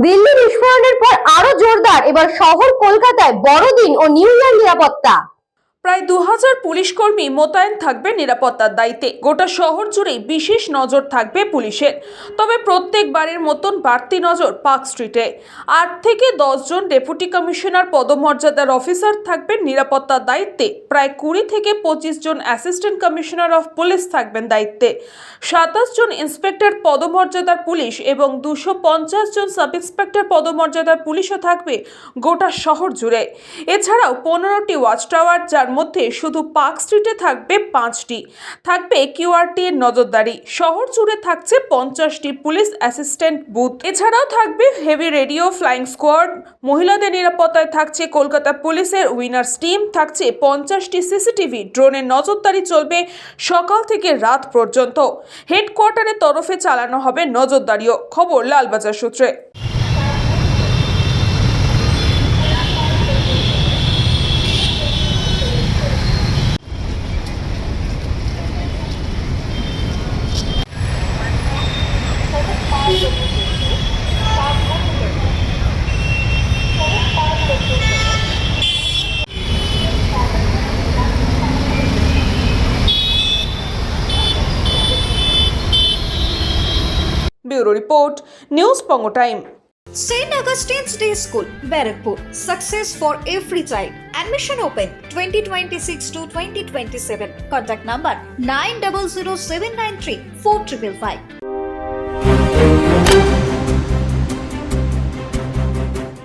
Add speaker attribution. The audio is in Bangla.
Speaker 1: দিল্লি বিস্ফোরণের পর আরো জোরদার এবার শহর কলকাতায় বড়দিন ও নিউ ইয়ার নিরাপত্তা।
Speaker 2: প্রায় 2000 পুলিশ কর্মী মোতায়েন থাকবে নিরাপত্তার দায়িত্বে। গোটা শহর জুড়েই বিশেষ নজর থাকবে পুলিশের। তবে প্রত্যেকবারের মতন বাড়তি নজর পার্ক স্ট্রিটে। 8 থেকে 10 জন ডেপুটি কমিশনার পদমর্যাদার অফিসার থাকবেন নিরাপত্তার দায়িত্বে। প্রায় 20 থেকে 25 জন অ্যাসিস্ট্যান্ট কমিশনার অফ পুলিশ থাকবেন দায়িত্বে। 27 জন ইন্সপেক্টর পদমর্যাদার পুলিশ এবং 250 জন সাব ইন্সপেক্টর পদমর্যাদার পুলিশও থাকবে গোটা শহর জুড়ে। এছাড়াও 15টি ওয়াচ টাওয়ার, যার মধ্যে শুধু পার্ক স্ট্রিটে থাকবে 5টি। থাকবে কিউআরটি এর নজরদারি। শহর জুড়ে থাকছে 50টি পুলিশ অ্যাসিস্ট্যান্ট বুথ। এছাড়াও থাকবে হেভি রেডিও, ফ্লাইং স্কোয়াড। মহিলাদের নিরাপত্তায় থাকছে কলকাতা পুলিশের উইনার্স টিম। থাকছে 50টি সিসিটিভি। ড্রোনের নজরদারি চলবে সকাল থেকে রাত পর্যন্ত। হেডকোয়ার্টারের তরফে চালানো হবে নজরদারিও। খবর লালবাজার সূত্রে। Bureau Report, News Pongo Time.
Speaker 3: St. Augustine's Day School, Barrackpur. Success for every child. Admission open 2026 to 2027. Contact number 900793 4555.